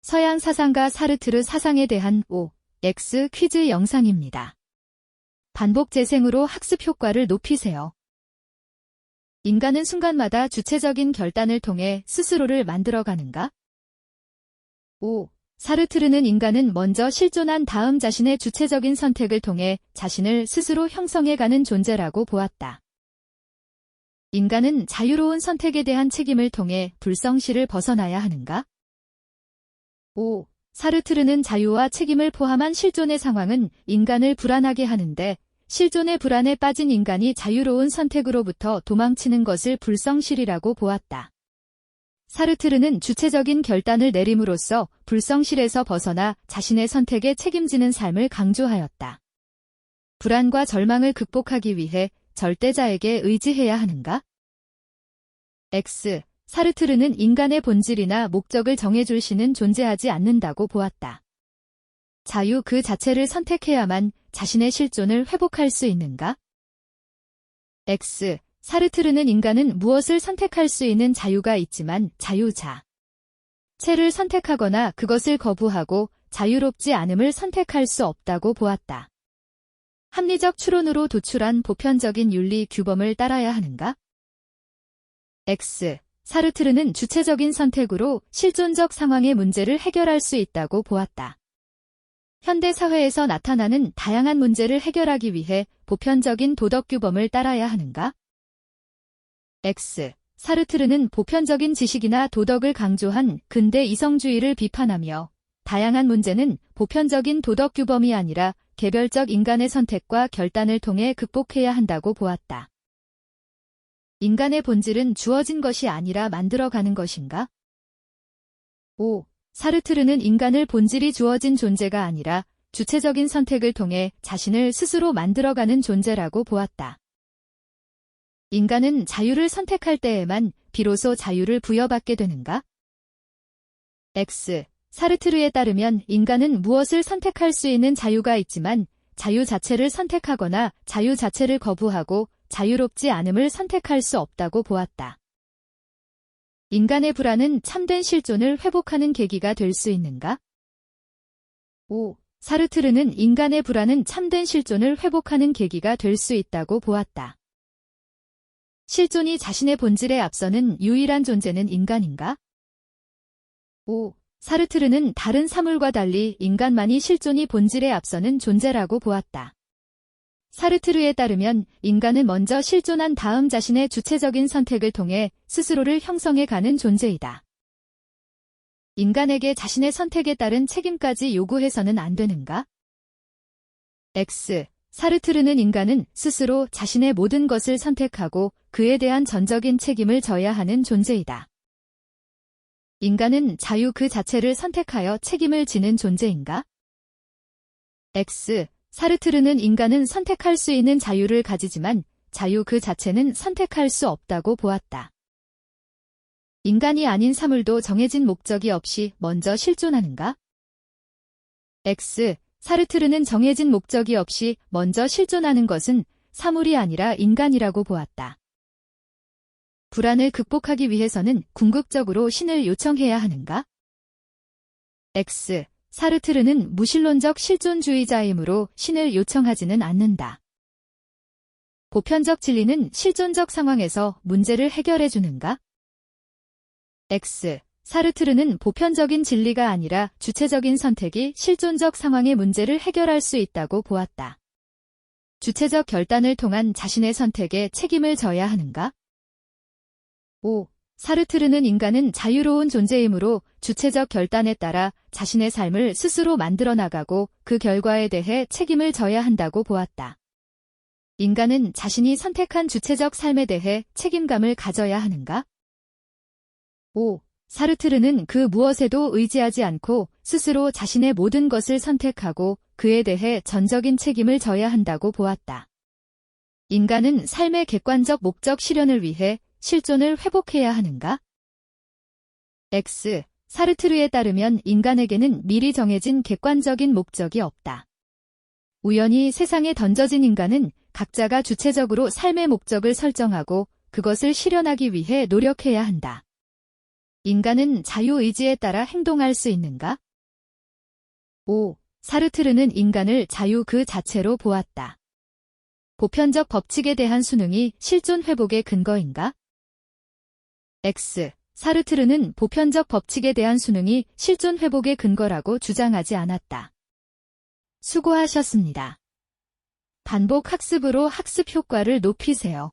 서양 사상가 사르트르 사상에 대한 OX 퀴즈 영상입니다. 반복 재생으로 학습 효과를 높이세요. 인간은 순간마다 주체적인 결단을 통해 스스로를 만들어가는가? 사르트르는 인간은 먼저 실존한 다음 자신의 주체적인 선택을 통해 자신을 스스로 형성해가는 존재라고 보았다. 인간은 자유로운 선택에 대한 책임을 통해 불성실을 벗어나야 하는가? 사르트르는 자유와 책임을 포함한 실존의 상황은 인간을 불안하게 하는데 실존의 불안에 빠진 인간이 자유로운 선택으로부터 도망치는 것을 불성실이라고 보았다. 사르트르는 주체적인 결단을 내림으로써 불성실에서 벗어나 자신의 선택에 책임지는 삶을 강조하였다. 불안과 절망을 극복하기 위해 절대자에게 의지해야 하는가? X. 사르트르는 인간의 본질이나 목적을 정해줄 신은 존재하지 않는다고 보았다. 자유 그 자체를 선택해야만 자신의 실존을 회복할 수 있는가? X. 사르트르는 인간은 무엇을 선택할 수 있는 자유가 있지만 자유자체를 선택하거나 그것을 거부하고 자유롭지 않음을 선택할 수 없다고 보았다. 합리적 추론으로 도출한 보편적인 윤리 규범을 따라야 하는가? X. 사르트르는 주체적인 선택으로 실존적 상황의 문제를 해결할 수 있다고 보았다. 현대 사회에서 나타나는 다양한 문제를 해결하기 위해 보편적인 도덕 규범을 따라야 하는가? X. 사르트르는 보편적인 지식이나 도덕을 강조한 근대 이성주의를 비판하며 다양한 문제는 보편적인 도덕 규범이 아니라 개별적 인간의 선택과 결단을 통해 극복해야 한다고 보았다. 인간의 본질은 주어진 것이 아니라 만들어가는 것인가? 사르트르는 인간을 본질이 주어진 존재가 아니라 주체적인 선택을 통해 자신을 스스로 만들어가는 존재라고 보았다. 인간은 자유를 선택할 때에만 비로소 자유를 부여받게 되는가? X. 사르트르에 따르면 인간은 무엇을 선택할 수 있는 자유가 있지만 자유 자체를 선택하거나 자유 자체를 거부하고 자유롭지 않음을 선택할 수 없다고 보았다. 인간의 불안은 참된 실존을 회복하는 계기가 될 수 있는가? 사르트르는 인간의 불안은 참된 실존을 회복하는 계기가 될 수 있다고 보았다. 실존이 자신의 본질에 앞서는 유일한 존재는 인간인가? 사르트르는 다른 사물과 달리 인간만이 실존이 본질에 앞서는 존재라고 보았다. 사르트르에 따르면 인간은 먼저 실존한 다음 자신의 주체적인 선택을 통해 스스로를 형성해가는 존재이다. 인간에게 자신의 선택에 따른 책임까지 요구해서는 안 되는가? X. 사르트르는 인간은 스스로 자신의 모든 것을 선택하고 그에 대한 전적인 책임을 져야 하는 존재이다. 인간은 자유 그 자체를 선택하여 책임을 지는 존재인가? X. 사르트르는 인간은 선택할 수 있는 자유를 가지지만 자유 그 자체는 선택할 수 없다고 보았다. 인간이 아닌 사물도 정해진 목적이 없이 먼저 실존하는가? X. 사르트르는 정해진 목적이 없이 먼저 실존하는 것은 사물이 아니라 인간이라고 보았다. 불안을 극복하기 위해서는 궁극적으로 신을 요청해야 하는가? X. 사르트르는 무신론적 실존주의자이므로 신을 요청하지는 않는다. 보편적 진리는 실존적 상황에서 문제를 해결해 주는가? X. 사르트르는 보편적인 진리가 아니라 주체적인 선택이 실존적 상황의 문제를 해결할 수 있다고 보았다. 주체적 결단을 통한 자신의 선택에 책임을 져야 하는가? 사르트르는 인간은 자유로운 존재이므로 주체적 결단에 따라 자신의 삶을 스스로 만들어 나가고 그 결과에 대해 책임을 져야 한다고 보았다. 인간은 자신이 선택한 주체적 삶에 대해 책임감을 가져야 하는가? 사르트르는 그 무엇에도 의지하지 않고 스스로 자신의 모든 것을 선택하고 그에 대해 전적인 책임을 져야 한다고 보았다. 인간은 삶의 객관적 목적 실현을 위해 실존을 회복해야 하는가? X. 사르트르에 따르면 인간에게는 미리 정해진 객관적인 목적이 없다. 우연히 세상에 던져진 인간은 각자가 주체적으로 삶의 목적을 설정하고 그것을 실현하기 위해 노력해야 한다. 인간은 자유의지에 따라 행동할 수 있는가? 5. 사르트르는 인간을 자유 그 자체로 보았다. 보편적 법칙에 대한 수능이 실존 회복의 근거인가? X. 사르트르는 보편적 법칙에 대한 수능이 실존 회복의 근거라고 주장하지 않았다. 수고하셨습니다. 반복 학습으로 학습 효과를 높이세요.